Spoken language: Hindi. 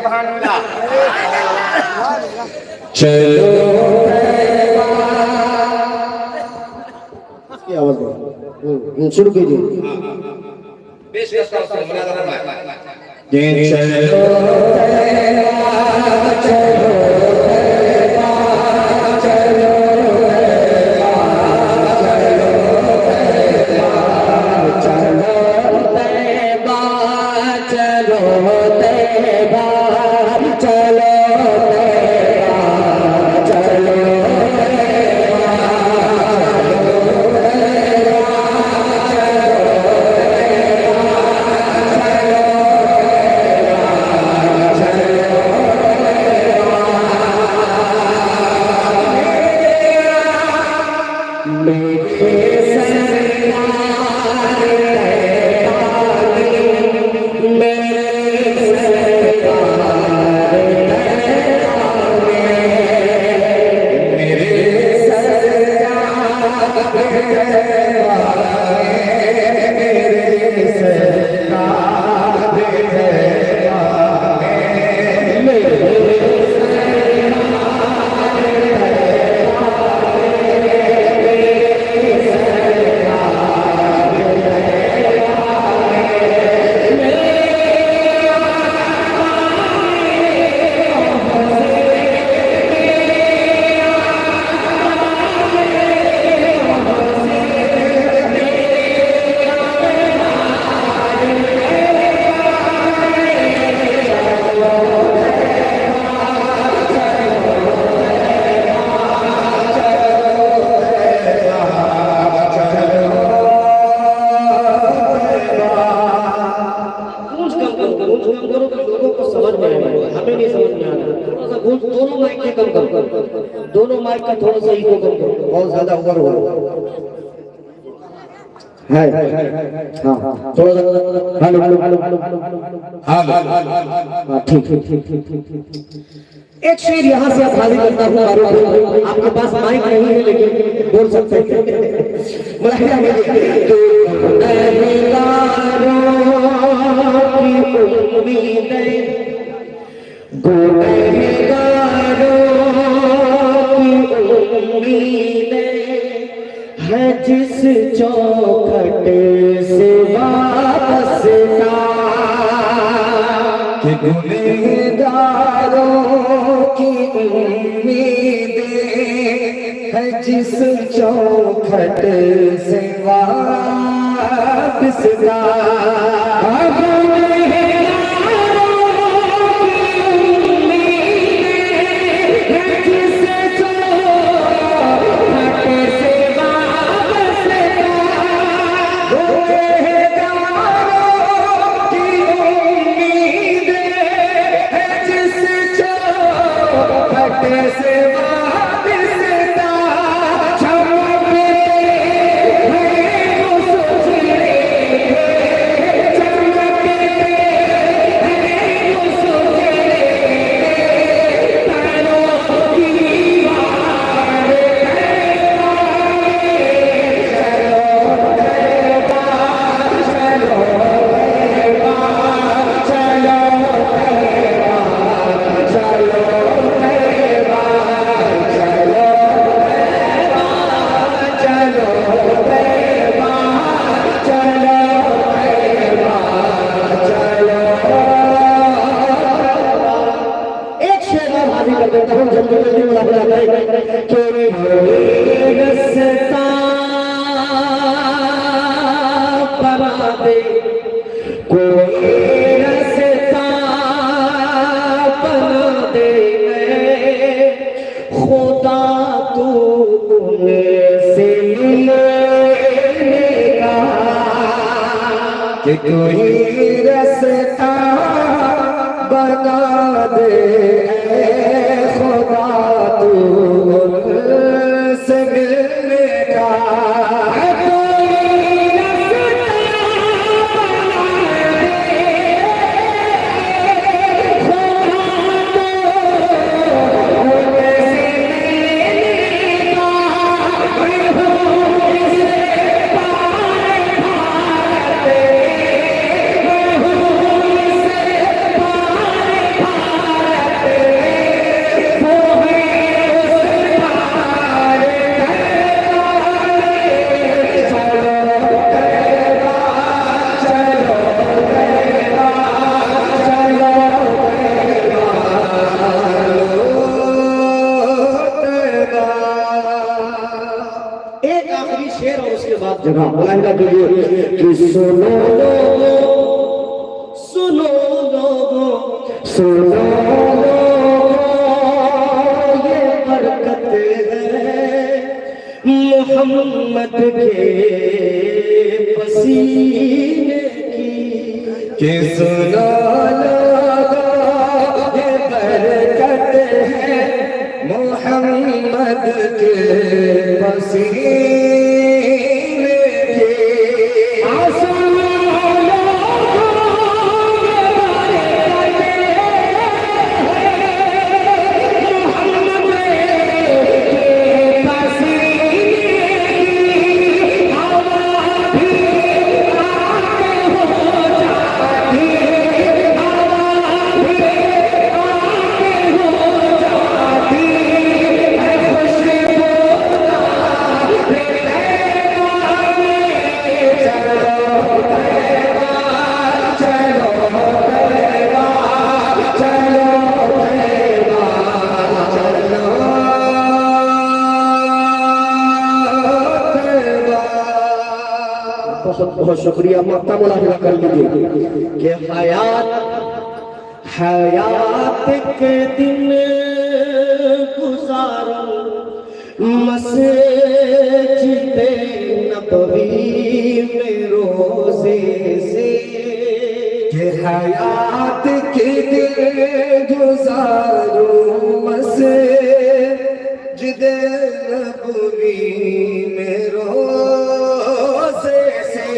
सुभान अल्लाह। चलो की आवाज शुरू कीजिए। पेश करता हूं मुनाज़रा में। चलो दोनों माइक का थोड़ा सा इको कम करो, बहुत ज्यादा ओवर हो रहा है। हाँ थोड़ा सा हेलो हेलो हेलो हाँ ठीक ठीक ठीक ठीक एक शेर यहाँ से आप हाजिर करता हूँ। आपके पास माइक नहीं है लेकिन बोल सकते हैं। है जिस चौखट से वापस का कि गुनहगारों की उम्मीदें है जिस चौखट से वापस का। कि कोई रास्ता बना दे खुदा तू से मिलने का। सुनो लोगों, सुनो लोगों, सुनो लोगों, ये बरकत है मोहम्मद के पसीने की। कि सुनो लोगों, ये बरकत है मोहम्मद के पसीने की। सुनो लोगों, ये बरकत है मोहम्मद के पसीने की। हवा भी आके हो जाती, हवा भी आके हो जाती है खुशबू बहुत बहुत शुक्रिया। मक्ता मुलाहिजा कर लीजिए कि हयात के दिन गुजारो मस्जिद नबवी में रोजे से। कि हयात के दिन गुजारो मस्जिद नबवी में रोज़े से।